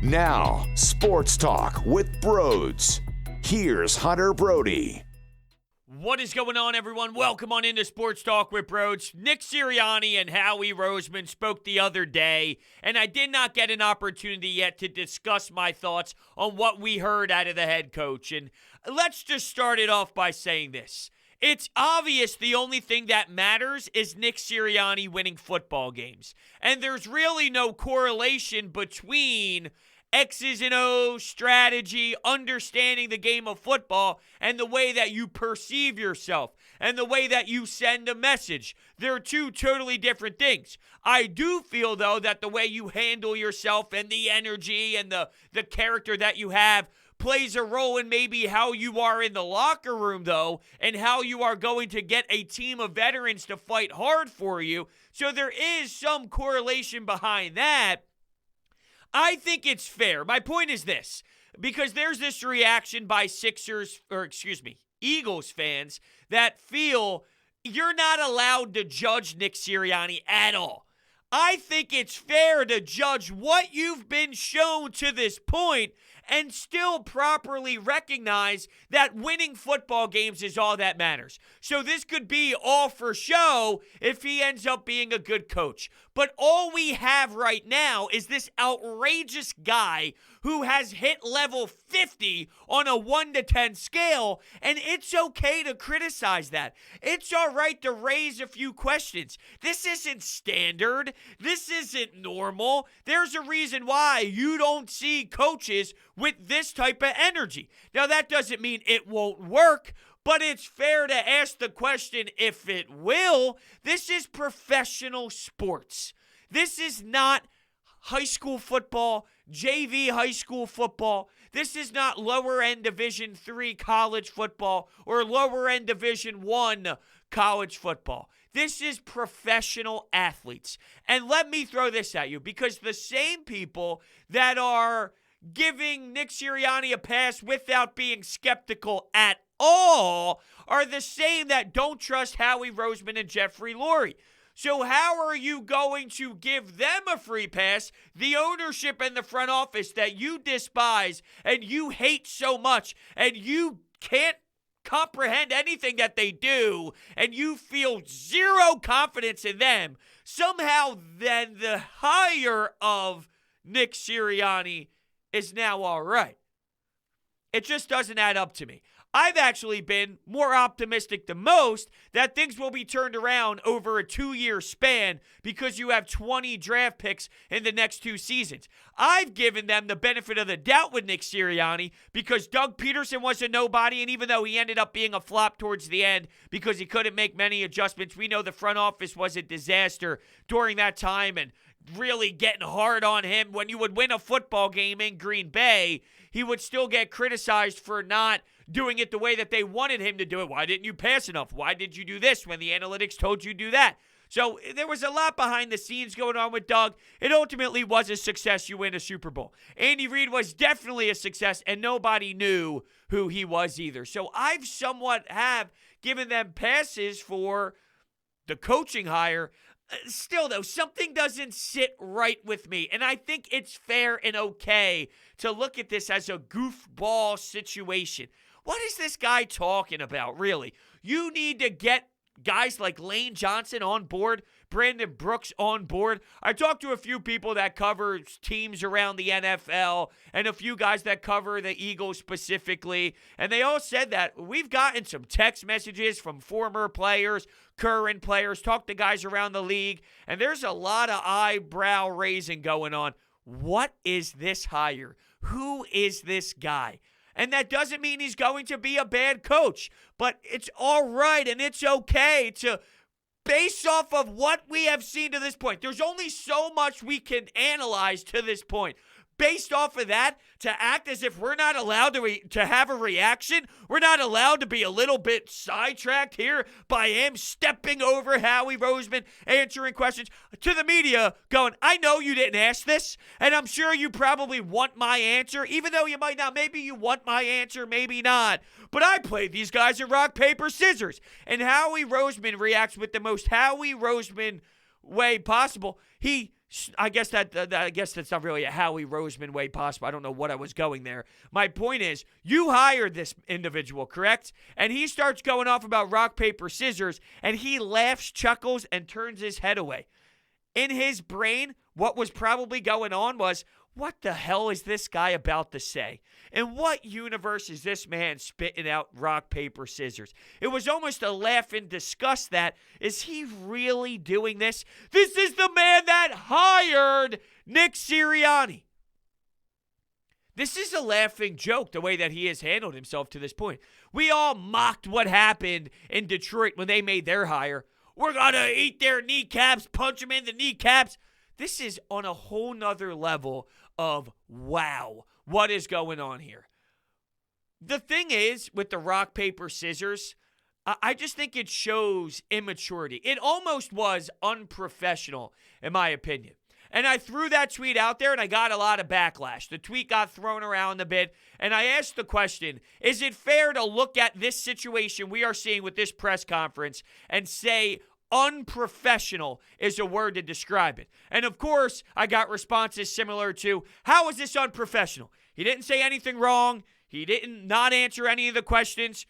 Now, Sports Talk with Brodes. Here's Hunter Brody. What is going on, everyone? Welcome on into Sports Talk with Brodes. Nick Sirianni and Howie Roseman spoke the other day, and I did not get an opportunity yet to discuss my thoughts on what we heard out of the head coach. And let's just start it off by saying this. It's obvious the only thing that matters is Nick Sirianni winning football games. And there's really no correlation between X's and O's, strategy, understanding the game of football, and the way that you perceive yourself, and the way that you send a message. They're two totally different things. I do feel, though, that the way you handle yourself and the energy and the character that you have plays a role in maybe how you are in the locker room, though, and how you are going to get a team of veterans to fight hard for you. So there is some correlation behind that. I think it's fair. My point is this, because there's this reaction by Eagles fans that feel you're not allowed to judge Nick Sirianni at all. I think it's fair to judge what you've been shown to this point and still properly recognize that winning football games is all that matters. So this could be all for show if he ends up being a good coach. But all we have right now is this outrageous guy who has hit level 50 on a 1 to 10 scale, and it's okay to criticize that. It's all right to raise a few questions. This isn't standard. This isn't normal. There's a reason why you don't see coaches with this type of energy. Now, that doesn't mean it won't work, but it's fair to ask the question if it will. This is professional sports. This is not high school football, JV high school football. This is not lower-end Division III college football or lower-end Division I college football. This is professional athletes. And let me throw this at you, because the same people that are giving Nick Sirianni a pass without being skeptical at all are the same that don't trust Howie Roseman and Jeffrey Lurie. So how are you going to give them a free pass, the ownership and the front office that you despise and you hate so much, and you can't comprehend anything that they do, and you feel zero confidence in them? Somehow then the hire of Nick Sirianni is now all right. It just doesn't add up to me. I've actually been more optimistic than most that things will be turned around over a 2-year span because you have 20 draft picks in the next 2 seasons. I've given them the benefit of the doubt with Nick Sirianni because Doug Peterson was a nobody, and even though he ended up being a flop towards the end because he couldn't make many adjustments, we know the front office was a disaster during that time and really getting hard on him. When you would win a football game in Green Bay, he would still get criticized for not doing it the way that they wanted him to do it. Why didn't you pass enough? Why did you do this when the analytics told you to do that? So there was a lot behind the scenes going on with Doug. It ultimately was a success. You win a Super Bowl. Andy Reid was definitely a success, and nobody knew who he was either. So I've somewhat have given them passes for the coaching hire. Still, though, something doesn't sit right with me, and I think it's fair and okay to look at this as a goofball situation. What is this guy talking about, really? You need to get guys like Lane Johnson on board, Brandon Brooks on board. I talked to a few people that cover teams around the NFL and a few guys that cover the Eagles specifically, and they all said that we've gotten some text messages from former players, current players, talked to guys around the league, and there's a lot of eyebrow raising going on. What is this hire? Who is this guy? And that doesn't mean he's going to be a bad coach, but it's all right and it's okay to, based off of what we have seen to this point, there's only so much we can analyze to this point. Based off of that, to act as if we're not allowed to have a reaction, we're not allowed to be a little bit sidetracked here by him stepping over Howie Roseman, answering questions to the media, going, I know you didn't ask this, and I'm sure you probably want my answer, even though you might not. Maybe you want my answer, maybe not. But I played these guys at rock, paper, scissors. And Howie Roseman reacts with the most Howie Roseman way possible. I guess that's not really a Howie Roseman way possible. I don't know what I was going there. My point is, you hired this individual, correct? And he starts going off about rock, paper, scissors, and he laughs, chuckles, and turns his head away. In his brain, what was probably going on was, what the hell is this guy about to say? In what universe is this man spitting out rock, paper, scissors? It was almost a laugh in disgust that, is he really doing this? This is the man that hired Nick Sirianni. This is a laughing joke, the way that he has handled himself to this point. We all mocked what happened in Detroit when they made their hire. We're going to eat their kneecaps, punch them in the kneecaps. This is on a whole nother level of, wow, what is going on here? The thing is, with the rock, paper, scissors, I just think it shows immaturity. It almost was unprofessional, in my opinion. And I threw that tweet out there, and I got a lot of backlash. The tweet got thrown around a bit, and I asked the question, is it fair to look at this situation we are seeing with this press conference and say unprofessional is a word to describe it? And of course, I got responses similar to, how is this unprofessional? He didn't say anything wrong. He didn't not answer any of the questions.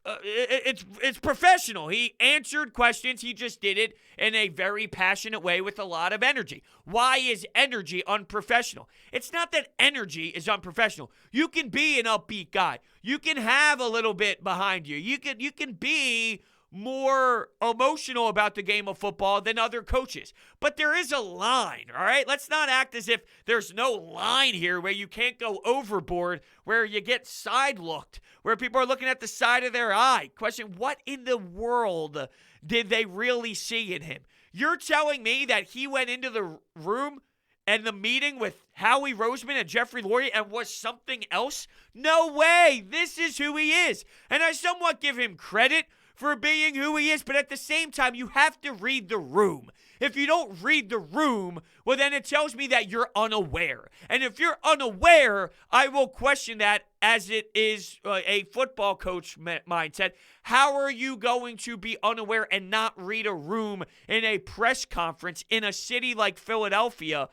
It's professional. He answered questions. He just did it in a very passionate way with a lot of energy. Why is energy unprofessional? It's not that energy is unprofessional. You can be an upbeat guy. You can have a little bit behind you. You can be more emotional about the game of football than other coaches. But there is a line, all right? Let's not act as if there's no line here where you can't go overboard, where you get side-looked, where people are looking at the side of their eye. Question, what in the world did they really see in him? You're telling me that he went into the room and the meeting with Howie Roseman and Jeffrey Lurie and was something else? No way. This is who he is. And I somewhat give him credit for being who he is, but at the same time, you have to read the room. If you don't read the room, well, then it tells me that you're unaware. And if you're unaware, I will question that as it is a football coach mindset. How are you going to be unaware and not read a room in a press conference in a city like Philadelphia?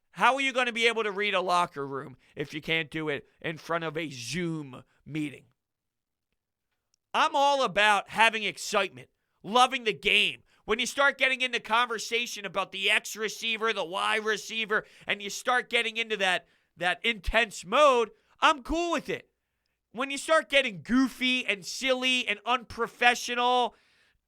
How are you going to be able to read a locker room if you can't do it in front of a Zoom meeting? I'm all about having excitement, loving the game. When you start getting into conversation about the X receiver, the Y receiver, and you start getting into that intense mode, I'm cool with it. When you start getting goofy and silly and unprofessional,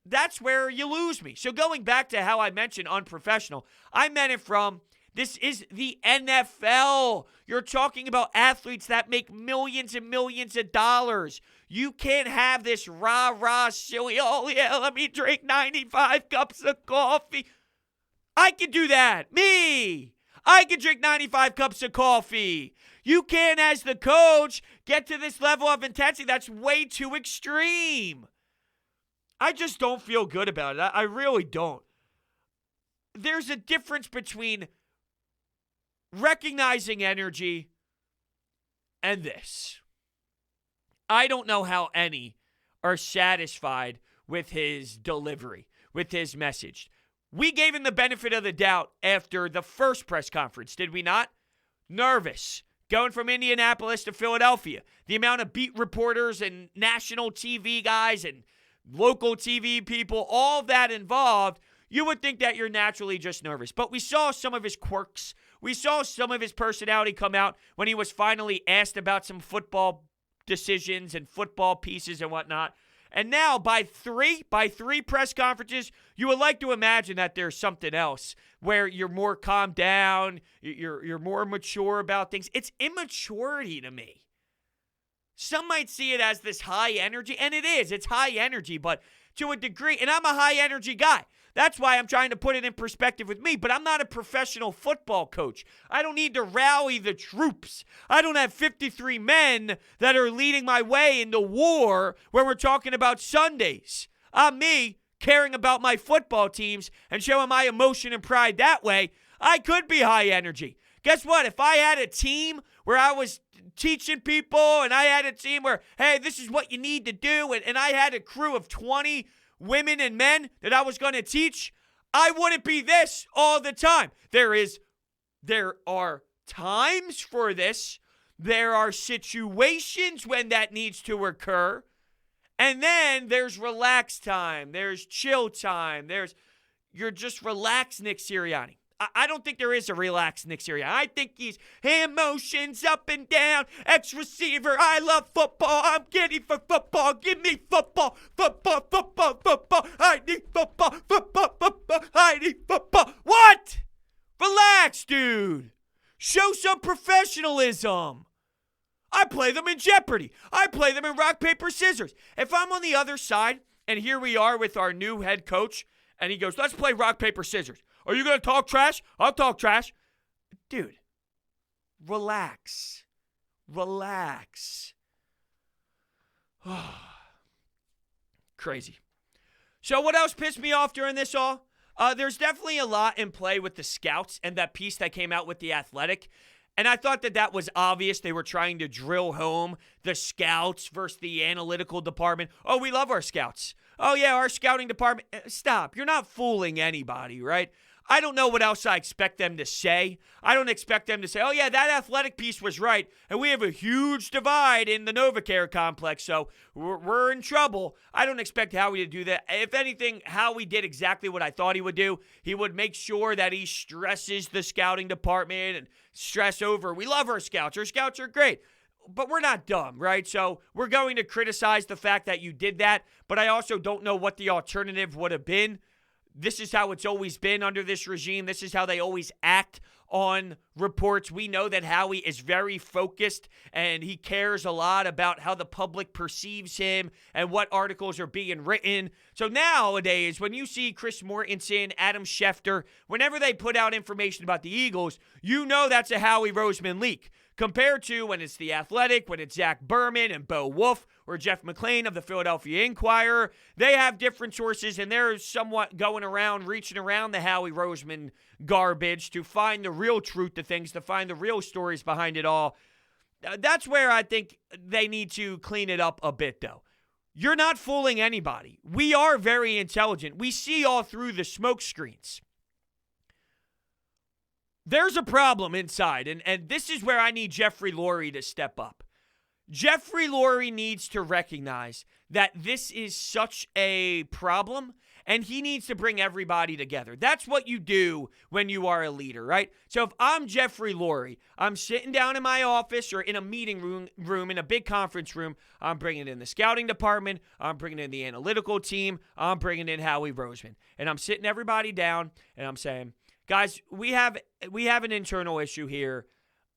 that's where you lose me. So going back to how I mentioned unprofessional, I meant it from, this is the NFL. You're talking about athletes that make millions and millions of dollars. You can't have this rah-rah silly, oh yeah, let me drink 95 cups of coffee. I can do that. Me. I can drink 95 cups of coffee. You can't, as the coach, get to this level of intensity. That's way too extreme. I just don't feel good about it. I really don't. There's a difference between recognizing energy and this. I don't know how any are satisfied with his delivery, with his message. We gave him the benefit of the doubt after the first press conference, did we not? Nervous. Going from Indianapolis to Philadelphia. The amount of beat reporters and national TV guys and local TV people, all of that involved, you would think that you're naturally just nervous. But we saw some of his quirks. We saw some of his personality come out when he was finally asked about some football decisions and football pieces and whatnot. And now by three press conferences, you would like to imagine that there's something else where you're more calmed down, you're more mature about things. It's immaturity to me. Some might see it as this high energy, and it is. It's high energy, but to a degree, and I'm a high energy guy. That's why I'm trying to put it in perspective with me, but I'm not a professional football coach. I don't need to rally the troops. I don't have 53 men that are leading my way into war where we're talking about Sundays. I'm me caring about my football teams and showing my emotion and pride that way. I could be high energy. Guess what? If I had a team where I was teaching people and I had a team where, hey, this is what you need to do, and I had a crew of 20 women and men that I was going to teach, I wouldn't be this all the time. There are times for this. There are situations when that needs to occur. And then there's relax time. There's chill time. You're just relaxed, Nick Sirianni. I don't think there is a relaxed Nick Sirianni. I think he's hand motions up and down. Ex-receiver, I love football. I'm giddy for football. Give me football. Football, football, football. I need football. Football, football. I need football. What? Relax, dude. Show some professionalism. I play them in Jeopardy. I play them in rock, paper, scissors. If I'm on the other side, and here we are with our new head coach, and he goes, let's play rock, paper, scissors. Are you going to talk trash? I'll talk trash. Dude, relax. Relax. Crazy. So what else pissed me off during this all? There's definitely a lot in play with the scouts and that piece that came out with The Athletic. And I thought that was obvious. They were trying to drill home the scouts versus the analytical department. Oh, we love our scouts. Oh, yeah, our scouting department. Stop. You're not fooling anybody, right? I don't know what else I expect them to say. I don't expect them to say, oh, yeah, that athletic piece was right, and we have a huge divide in the NovaCare complex, so we're in trouble. I don't expect Howie to do that. If anything, Howie did exactly what I thought he would do. He would make sure that he stresses the scouting department and stress over, we love our scouts. Our scouts are great. But we're not dumb, right? So we're going to criticize the fact that you did that, but I also don't know what the alternative would have been. This is how it's always been under this regime. This is how they always act on reports. We know that Howie is very focused and he cares a lot about how the public perceives him and what articles are being written. So nowadays, when you see Chris Mortensen, Adam Schefter, whenever they put out information about the Eagles, you know that's a Howie Roseman leak. Compared to when it's The Athletic, when it's Zach Berman and Bo Wolf or Jeff McClain of the Philadelphia Inquirer, they have different sources and they're somewhat going around, reaching around the Howie Roseman garbage to find the real truth to things, to find the real stories behind it all. That's where I think they need to clean it up a bit, though. You're not fooling anybody. We are very intelligent. We see all through the smoke screens. There's a problem inside, and this is where I need Jeffrey Lurie to step up. Jeffrey Lurie needs to recognize that this is such a problem, and he needs to bring everybody together. That's what you do when you are a leader, right? So if I'm Jeffrey Lurie, I'm sitting down in my office or in a meeting room in a big conference room, I'm bringing in the scouting department, I'm bringing in the analytical team, I'm bringing in Howie Roseman, and I'm sitting everybody down, and I'm saying, guys, we have an internal issue here.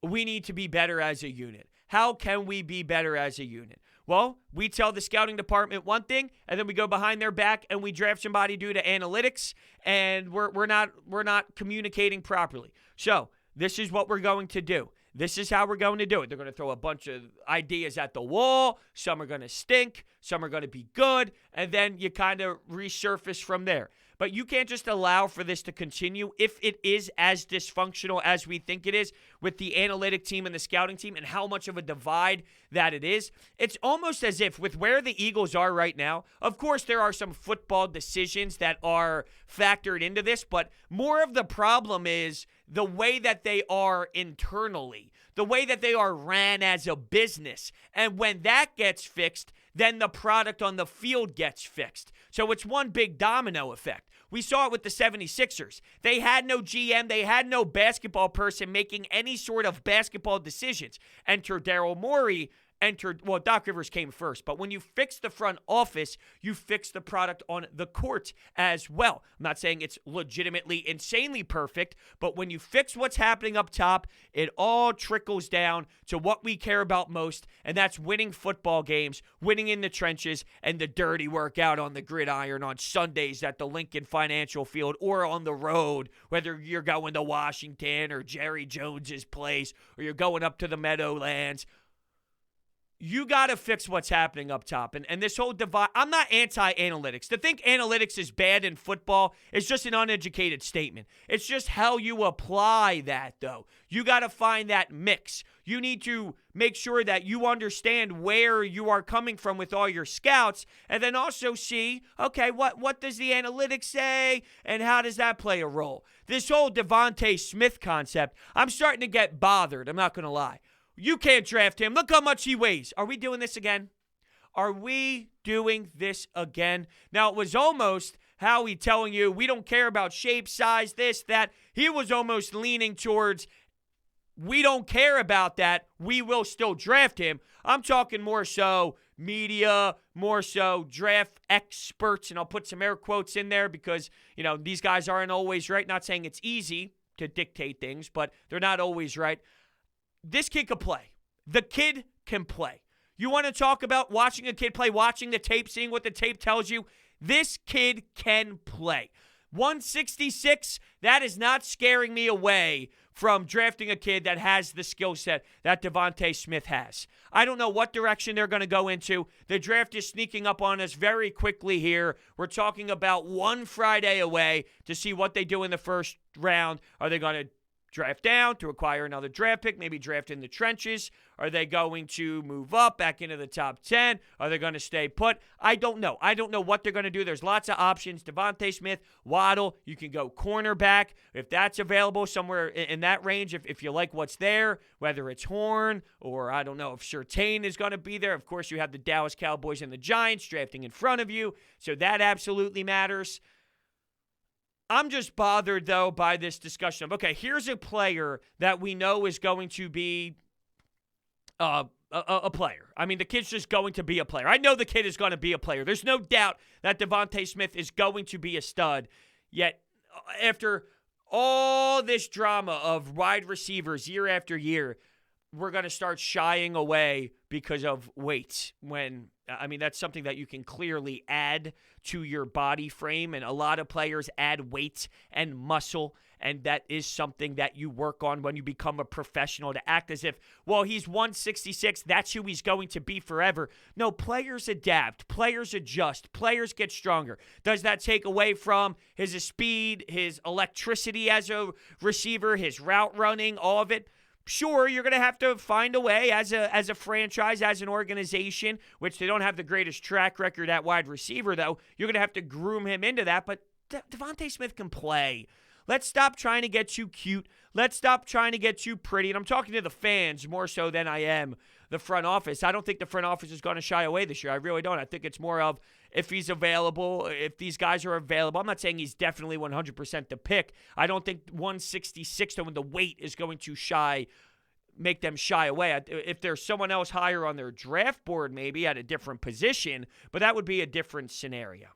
We need to be better as a unit. How can we be better as a unit? Well, we tell the scouting department one thing, and then we go behind their back and we draft somebody due to analytics, and we're not communicating properly. So this is what we're going to do. This is how we're going to do it. They're going to throw a bunch of ideas at the wall. Some are going to stink. Some are going to be good. And then you kind of resurface from there. But you can't just allow for this to continue if it is as dysfunctional as we think it is with the analytic team and the scouting team and how much of a divide that it is. It's almost as if with where the Eagles are right now, of course there are some football decisions that are factored into this, but more of the problem is the way that they are internally, the way that they are ran as a business. And when that gets fixed, then the product on the field gets fixed. So it's one big domino effect. We saw it with the 76ers. They had no GM. They had no basketball person making any sort of basketball decisions. Enter Daryl Morey. Doc Rivers came first, but when you fix the front office, you fix the product on the court as well. I'm not saying it's legitimately insanely perfect, but when you fix what's happening up top, it all trickles down to what we care about most, and that's winning football games, winning in the trenches, and the dirty work out on the gridiron on Sundays at the Lincoln Financial Field or on the road, whether you're going to Washington or Jerry Jones's place or you're going up to the Meadowlands. you got to fix what's happening up top. And this whole divide, I'm not anti-analytics. To think analytics is bad in football is just an uneducated statement. It's just how you apply that, though. You got to find that mix. You need to make sure that you understand where you are coming from with all your scouts, and then also see, okay, what does the analytics say, and how does that play a role? This whole Devonta Smith concept, I'm starting to get bothered. I'm not going to lie. You can't draft him. Look how much he weighs. Are we doing this again? Are we doing this again? Now, it was almost Howie telling you, we don't care about shape, size, this, that. He was almost leaning towards, we don't care about that. We will still draft him. I'm talking more so media, more so draft experts, and I'll put some air quotes in there because, these guys aren't always right. Not saying it's easy to dictate things, but they're not always right. This kid can play. The kid can play. You want to talk about watching a kid play, watching the tape, seeing what the tape tells you? This kid can play. 166, that is not scaring me away from drafting a kid that has the skill set that Devonta Smith has. I don't know what direction they're going to go into. The draft is sneaking up on us very quickly here. We're talking about one Friday away to see what they do in the first round. Are they going to draft down to acquire another draft pick, maybe draft in the trenches? Are they going to move up back into the top 10? Are they going to stay put? I don't know. I don't know what they're going to do. There's lots of options. Devonta Smith, Waddle, you can go cornerback if that's available somewhere in that range, if you like what's there, whether it's Horn or I don't know if Surtain is going to be there. Of course, you have the Dallas Cowboys and the Giants drafting in front of you, so that absolutely matters. I'm just bothered, though, by this discussion of, okay, here's a player that we know is going to be a player. I mean, the kid's just going to be a player. I know the kid is going to be a player. There's no doubt that Devonta Smith is going to be a stud. Yet, after all this drama of wide receivers year after year, we're going to start shying away because of weight when, that's something that you can clearly add to your body frame, and a lot of players add weight and muscle, and that is something that you work on when you become a professional, to act as if, well, he's 166, that's who he's going to be forever. No, players adapt, players adjust, players get stronger. Does that take away from his speed, his electricity as a receiver, his route running, all of it? Sure, you're going to have to find a way as a franchise, as an organization, which they don't have the greatest track record at wide receiver, though. You're going to have to groom him into that, but Devonta Smith can play. Let's stop trying to get too cute. Let's stop trying to get too pretty. And I'm talking to the fans more so than I am the front office. I don't think the front office is going to shy away this year. I really don't. I think it's more of if he's available, if these guys are available. I'm not saying he's definitely 100% the pick. I don't think 166, though, when the weight is going to make them shy away. If there's someone else higher on their draft board, maybe at a different position, but that would be a different scenario.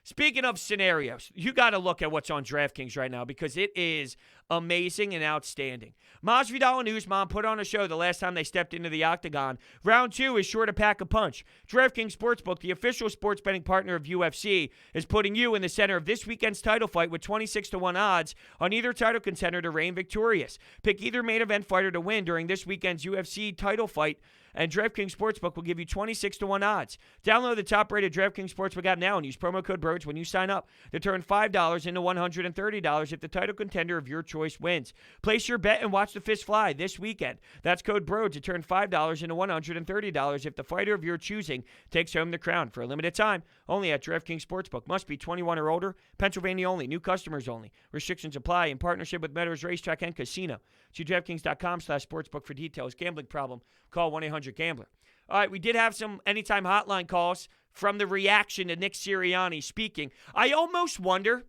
Speaking of scenarios, you got to look at what's on DraftKings right now because it is amazing and outstanding. Masvidal and Usman put on a show the last time they stepped into the octagon. Round 2 is sure to pack a punch. DraftKings Sportsbook, the official sports betting partner of UFC, is putting you in the center of this weekend's title fight with 26-1 odds on either title contender to reign victorious. Pick either main event fighter to win during this weekend's UFC title fight, and DraftKings Sportsbook will give you 26-1 odds. Download the top-rated DraftKings Sportsbook app now and use promo code Brodes when you sign up to turn $5 into $130 if the title contender of your choice wins. Place your bet and watch the fist fly this weekend. That's code Brodes to turn $5 into $130 if the fighter of your choosing takes home the crown for a limited time. Only at DraftKings Sportsbook. Must be 21 or older. Pennsylvania only. New customers only. Restrictions apply in partnership with Meadows Racetrack and Casino. See DraftKings.com/sportsbook for details. Gambling problem? Call 1-800-GAMBLER. All right, we did have some anytime hotline calls from the reaction to Nick Sirianni speaking. I almost wonder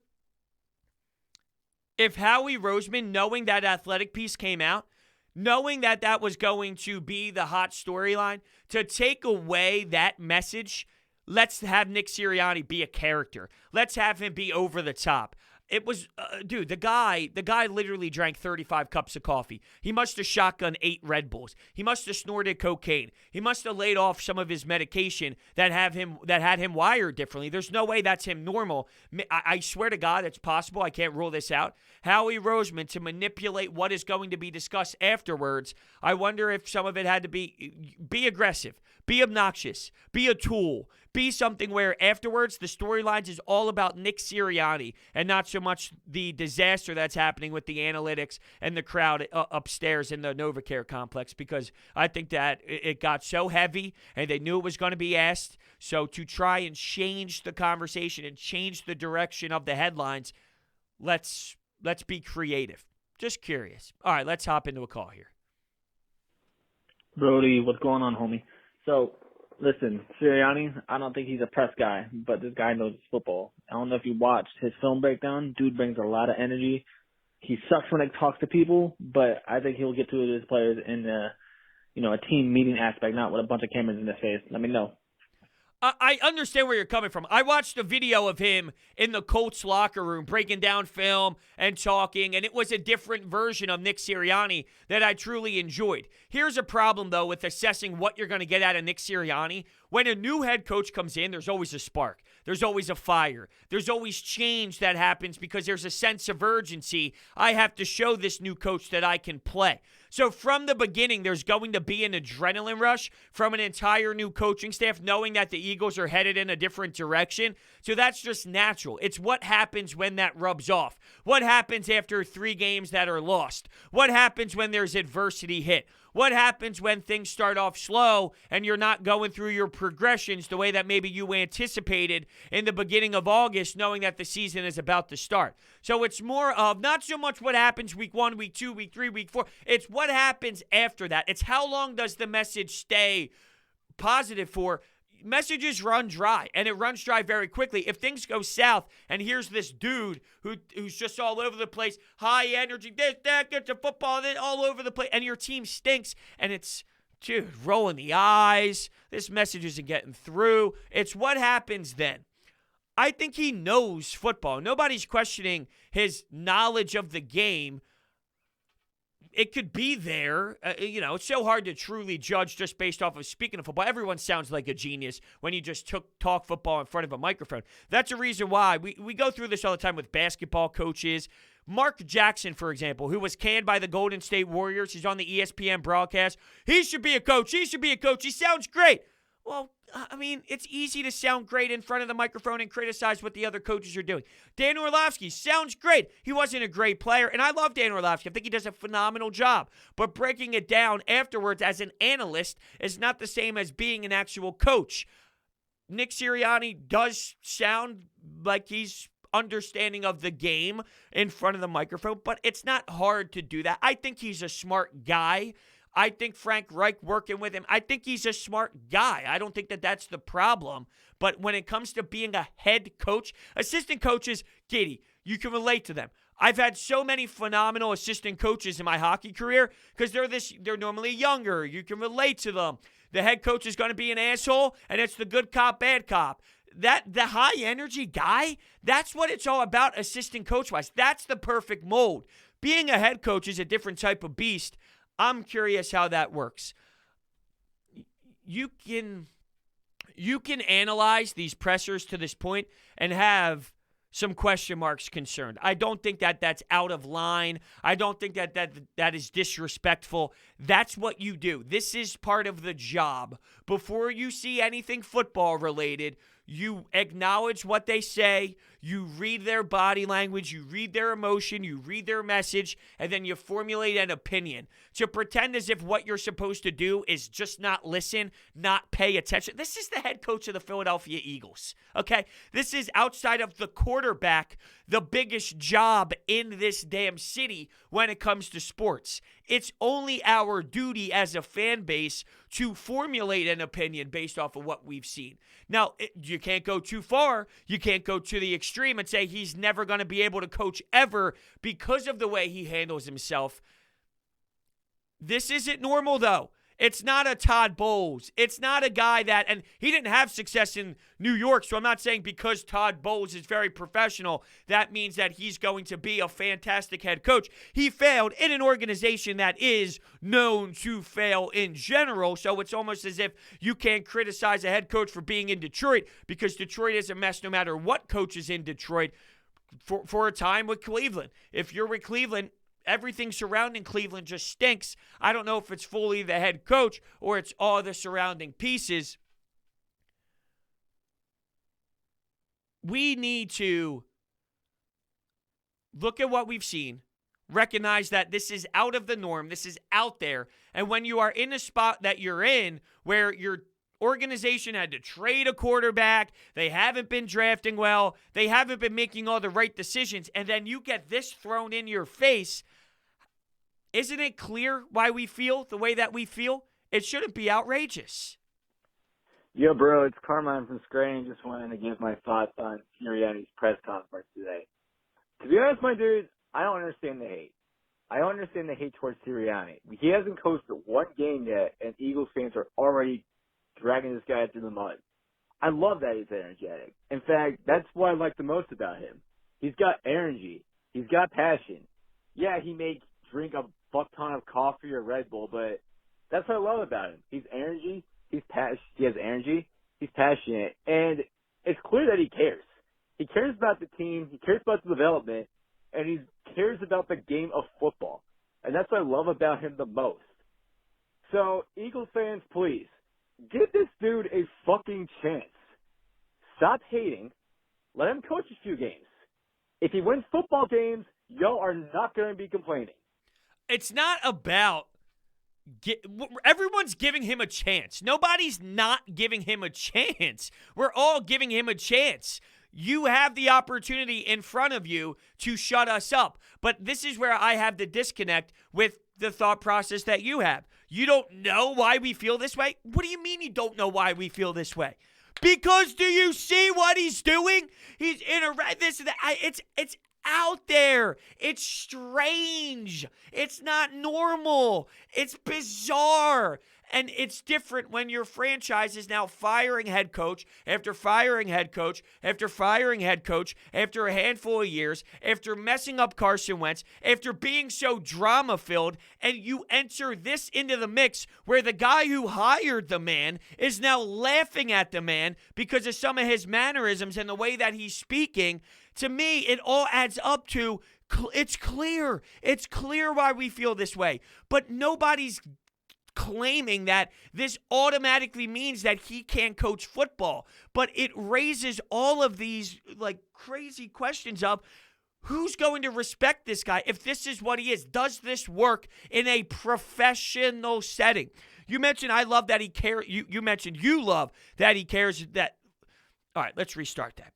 if Howie Roseman, knowing that athletic piece came out, knowing that that was going to be the hot storyline, to take away that message, let's have Nick Sirianni be a character. Let's have him be over the top. It was, dude, the guy literally drank 35 cups of coffee. He must have shotgunned 8 Red Bulls. He must have snorted cocaine. He must have laid off some of his medication that had him wired differently. There's no way that's him normal. I swear to God, it's possible. I can't rule this out. Howie Roseman, to manipulate what is going to be discussed afterwards, I wonder if some of it had to be aggressive, be obnoxious, be a tool, be something where afterwards the storylines is all about Nick Sirianni and not so much the disaster that's happening with the analytics and the crowd upstairs in the NovaCare complex, because I think that it got so heavy and they knew it was going to be asked. So to try and change the conversation and change the direction of the headlines, let's be creative. Just curious. All right, let's hop into a call here. Brody, what's going on, homie? So, listen, Sirianni, I don't think he's a press guy, but this guy knows football. I don't know if you watched his film breakdown. Dude brings a lot of energy. He sucks when he talks to people, but I think he'll get to his players in a team meeting aspect, not with a bunch of cameras in their face. Let me know. I understand where you're coming from. I watched a video of him in the Colts locker room breaking down film and talking, and it was a different version of Nick Sirianni that I truly enjoyed. Here's a problem, though, with assessing what you're going to get out of Nick Sirianni. When a new head coach comes in, there's always a spark. There's always a fire. There's always change that happens because there's a sense of urgency. I have to show this new coach that I can play. So from the beginning, there's going to be an adrenaline rush from an entire new coaching staff, knowing that the Eagles are headed in a different direction. So that's just natural. It's what happens when that rubs off. What happens after 3 games that are lost? What happens when there's adversity hit? What happens when things start off slow and you're not going through your progressions the way that maybe you anticipated in the beginning of August, knowing that the season is about to start? So it's more of not so much what happens week 1, week 2, week 3, week 4. It's what happens after that. It's how long does the message stay positive for. Messages run dry, and it runs dry very quickly. If things go south, and here's this dude who's just all over the place, high energy, this, that, gets a football, this, all over the place, and your team stinks, and it's, dude, rolling the eyes, this message isn't getting through. It's what happens then. I think he knows football. Nobody's questioning his knowledge of the game. It could be there. It's so hard to truly judge just based off of speaking of football. Everyone sounds like a genius when you just talk football in front of a microphone. That's a reason why we go through this all the time with basketball coaches. Mark Jackson, for example, who was canned by the Golden State Warriors. He's on the ESPN broadcast. He should be a coach. He should be a coach. He sounds great. Well, I mean, it's easy to sound great in front of the microphone and criticize what the other coaches are doing. Dan Orlovsky sounds great. He wasn't a great player, and I love Dan Orlovsky. I think he does a phenomenal job. But breaking it down afterwards as an analyst is not the same as being an actual coach. Nick Sirianni does sound like he's understanding of the game in front of the microphone, but it's not hard to do that. I think he's a smart guy. I think Frank Reich working with him, I think he's a smart guy. I don't think that that's the problem. But when it comes to being a head coach, assistant coaches, Katie, you can relate to them. I've had so many phenomenal assistant coaches in my hockey career because they're normally younger. You can relate to them. The head coach is going to be an asshole, and it's the good cop, bad cop. The high energy guy, that's what it's all about assistant coach-wise. That's the perfect mold. Being a head coach is a different type of beast. I'm curious how that works. You can analyze these pressers to this point and have some question marks concerned. I don't think that that's out of line. I don't think that is disrespectful. That's what you do. This is part of the job. Before you see anything football related, you acknowledge what they say, you read their body language, you read their emotion, you read their message, and then you formulate an opinion. To pretend as if what you're supposed to do is just not listen, not pay attention. This is the head coach of the Philadelphia Eagles, okay? This is outside of the quarterback, the biggest job in this damn city when it comes to sports. It's only our duty as a fan base to formulate an opinion based off of what we've seen. Now, you can't go too far. You can't go to the extreme and say he's never going to be able to coach ever because of the way he handles himself. This isn't normal, though. It's not a Todd Bowles. It's not a guy that, and he didn't have success in New York, so I'm not saying because Todd Bowles is very professional, that means that he's going to be a fantastic head coach. He failed in an organization that is known to fail in general, so it's almost as if you can't criticize a head coach for being in Detroit because Detroit is a mess no matter what coach is in Detroit for a time with Cleveland. If you're with Cleveland, everything surrounding Cleveland just stinks. I don't know if it's fully the head coach or it's all the surrounding pieces. We need to look at what we've seen, recognize that this is out of the norm, this is out there, and when you are in a spot that you're in where your organization had to trade a quarterback, they haven't been drafting well, they haven't been making all the right decisions, and then you get this thrown in your face, isn't it clear why we feel the way that we feel? It shouldn't be outrageous. Yo, bro, it's Carmine from Scranton. Just wanted to give my thoughts on Sirianni's press conference today. To be honest, my dude, I don't understand the hate. I don't understand the hate towards Sirianni. He hasn't coached one game yet, and Eagles fans are already dragging this guy through the mud. I love that he's energetic. In fact, that's what I like the most about him. He's got energy. He's got passion. Yeah, he may drink a fuck ton of coffee or Red Bull, but that's what I love about him. He's energy. He has energy. He's passionate. And it's clear that he cares. He cares about the team. He cares about the development. And he cares about the game of football. And that's what I love about him the most. So, Eagles fans, please, give this dude a fucking chance. Stop hating. Let him coach a few games. If he wins football games, y'all are not going to be complaining. It's not about everyone's giving him a chance. Nobody's not giving him a chance. We're all giving him a chance. You have the opportunity in front of you to shut us up. But this is where I have the disconnect with the thought process that you have. You don't know why we feel this way? What do you mean you don't know why we feel this way? Because do you see what he's doing? He's in a this and that. It's out there. It's strange. It's not normal. It's bizarre. And it's different when your franchise is now firing head coach after firing head coach after firing head coach after a handful of years, after messing up Carson Wentz, after being so drama-filled, and you enter this into the mix where the guy who hired the man is now laughing at the man because of some of his mannerisms and the way that he's speaking. To me, it all adds up to it's clear. It's clear why we feel this way. But nobody's claiming that this automatically means that he can't coach football. But it raises all of these like crazy questions of who's going to respect this guy if this is what he is. Does this work in a professional setting? You mentioned I love that he cares. You mentioned you love that he cares that. All right, let's restart that.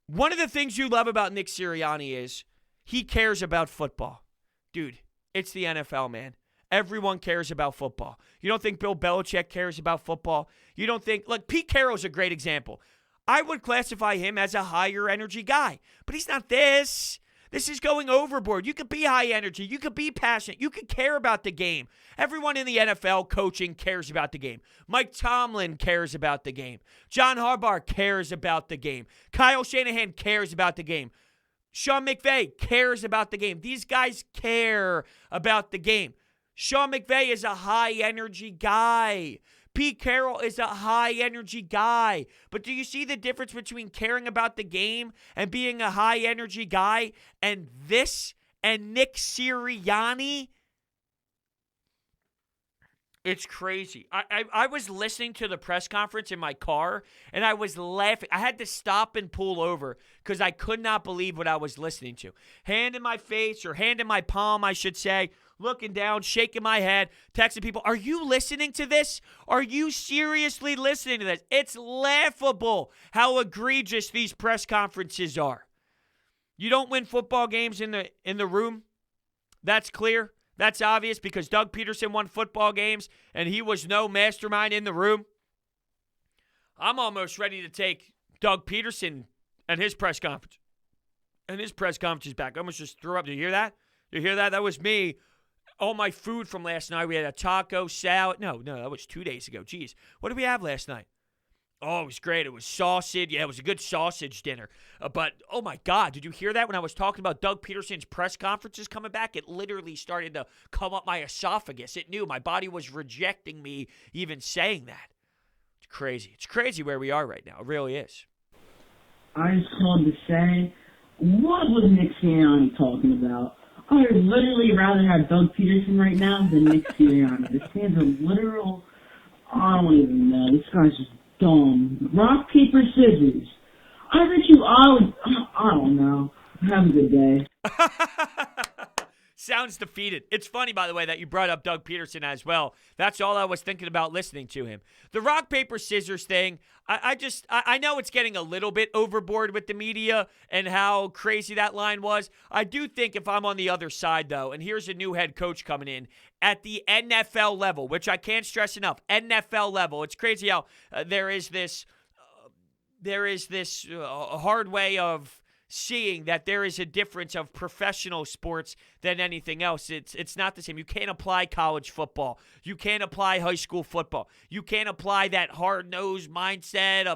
One of the things you love about Nick Sirianni is he cares about football. Dude, it's the NFL, man. Everyone cares about football. You don't think Bill Belichick cares about football? You don't think, look, Pete Carroll's a great example. I would classify him as a higher energy guy, but he's not this. This is going overboard. You could be high energy. You could be passionate. You could care about the game. Everyone in the NFL coaching cares about the game. Mike Tomlin cares about the game. John Harbaugh cares about the game. Kyle Shanahan cares about the game. Sean McVay cares about the game. These guys care about the game. Sean McVay is a high-energy guy. Pete Carroll is a high-energy guy. But do you see the difference between caring about the game and being a high-energy guy and this and Nick Sirianni? It's crazy. I was listening to the press conference in my car, and I was laughing. I had to stop and pull over because I could not believe what I was listening to. Hand in my face, or hand in my palm, I should say, looking down, shaking my head, texting people, are you listening to this? Are you seriously listening to this? It's laughable how egregious these press conferences are. You don't win football games in the room. That's clear. That's obvious because Doug Peterson won football games and he was no mastermind in the room. I'm almost ready to take Doug Peterson and his press conference. And his press conference is back. I almost just threw up. Did you hear that? Did you hear that? That was me all my food from last night. We had a taco salad. No, that was 2 days ago. Jeez. What did we have last night? Oh, it was great. It was sausage. Yeah, it was a good sausage dinner. But, oh, my God, did you hear that when I was talking about Doug Peterson's press conferences coming back? It literally started to come up my esophagus. It knew. My body was rejecting me even saying that. It's crazy. It's crazy where we are right now. It really is. I just called to say, what was Nick Sirianni talking about? I would literally rather have Doug Peterson right now than Nick Sirianni. This man's a literal, I don't even know. This guy's just dumb. Rock, paper, scissors. I bet you I don't know. Have a good day. Sounds defeated. It's funny, by the way, that you brought up Doug Peterson as well. That's all I was thinking about listening to him. The rock, paper, scissors thing, I know it's getting a little bit overboard with the media and how crazy that line was. I do think if I'm on the other side, though, and here's a new head coach coming in, at the NFL level, which I can't stress enough, NFL level, it's crazy how there is this hard way of seeing that there is a difference of professional sports than anything else. It's not the same. You can't apply college football. You can't apply high school football. You can't apply that hard-nosed mindset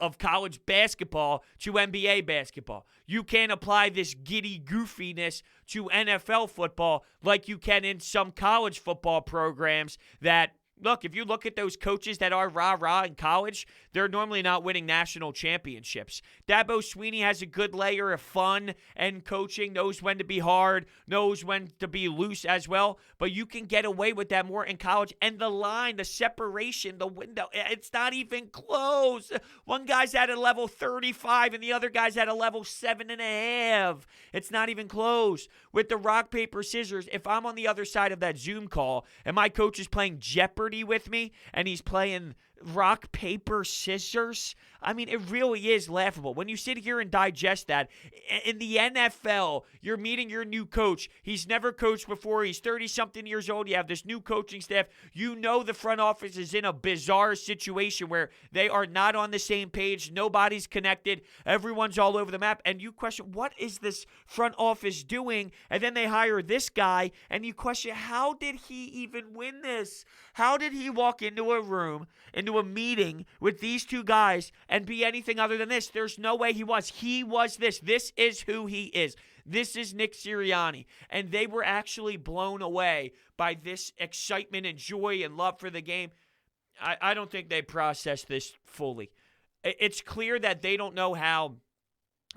of college basketball to NBA basketball. You can't apply this giddy goofiness to NFL football like you can in some college football programs that, look, if you look at those coaches that are rah-rah in college, they're normally not winning national championships. Dabo Swinney has a good layer of fun and coaching, knows when to be hard, knows when to be loose as well, but you can get away with that more in college. And the line, the separation, the window, it's not even close. One guy's at a level 35 and the other guy's at a level 7.5. It's not even close. With the rock, paper, scissors, if I'm on the other side of that Zoom call and my coach is playing Jeopardy with me and he's playing rock, paper, scissors, I mean, it really is laughable. When you sit here and digest that, in the NFL, you're meeting your new coach. He's never coached before. He's 30-something years old. You have this new coaching staff. You know the front office is in a bizarre situation where they are not on the same page. Nobody's connected. Everyone's all over the map. And you question, what is this front office doing? And then they hire this guy, and you question, how did he even win this? How did he walk into a room, into a meeting with these two guys and be anything other than this? There's no way he was. He was this. This is who he is. This is Nick Sirianni. And they were actually blown away by this excitement and joy and love for the game. I don't think they processed this fully. It's clear that they don't know how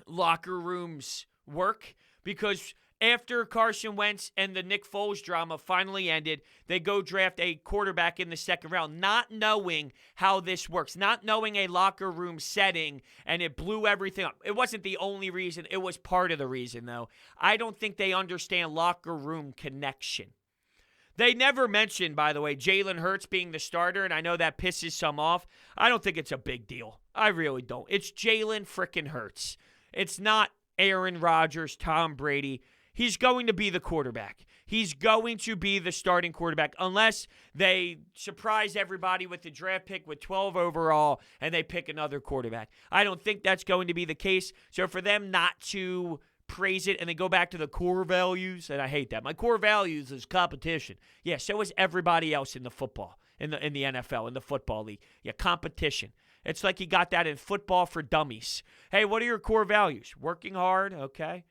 locker rooms work, because after Carson Wentz and the Nick Foles drama finally ended, they go draft a quarterback in the second round, not knowing how this works, not knowing a locker room setting, and it blew everything up. It wasn't the only reason. It was part of the reason, though. I don't think they understand locker room connection. They never mentioned, by the way, Jalen Hurts being the starter, and I know that pisses some off. I don't think it's a big deal. I really don't. It's Jalen frickin' Hurts. It's not Aaron Rodgers, Tom Brady. He's going to be the quarterback. He's going to be the starting quarterback unless they surprise everybody with the draft pick with 12 overall and they pick another quarterback. I don't think that's going to be the case. So for them not to praise it and then go back to the core values, and I hate that. My core values is competition. Yeah, so is everybody else in the football, in the NFL, in the football league. Yeah, competition. It's like you got that in football for dummies. Hey, what are your core values? Working hard, okay.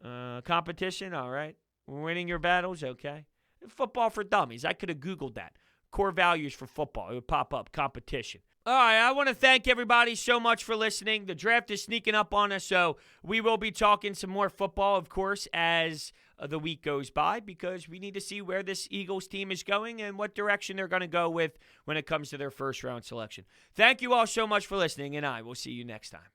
Competition, all right. Winning your battles, okay. Football for dummies. I could have Googled that. Core values for football. It would pop up. Competition. All right, I want to thank everybody so much for listening. The draft is sneaking up on us, so we will be talking some more football, of course, as the week goes by, because we need to see where this Eagles team is going and what direction they're going to go with when it comes to their first-round selection. Thank you all so much for listening, and I will see you next time.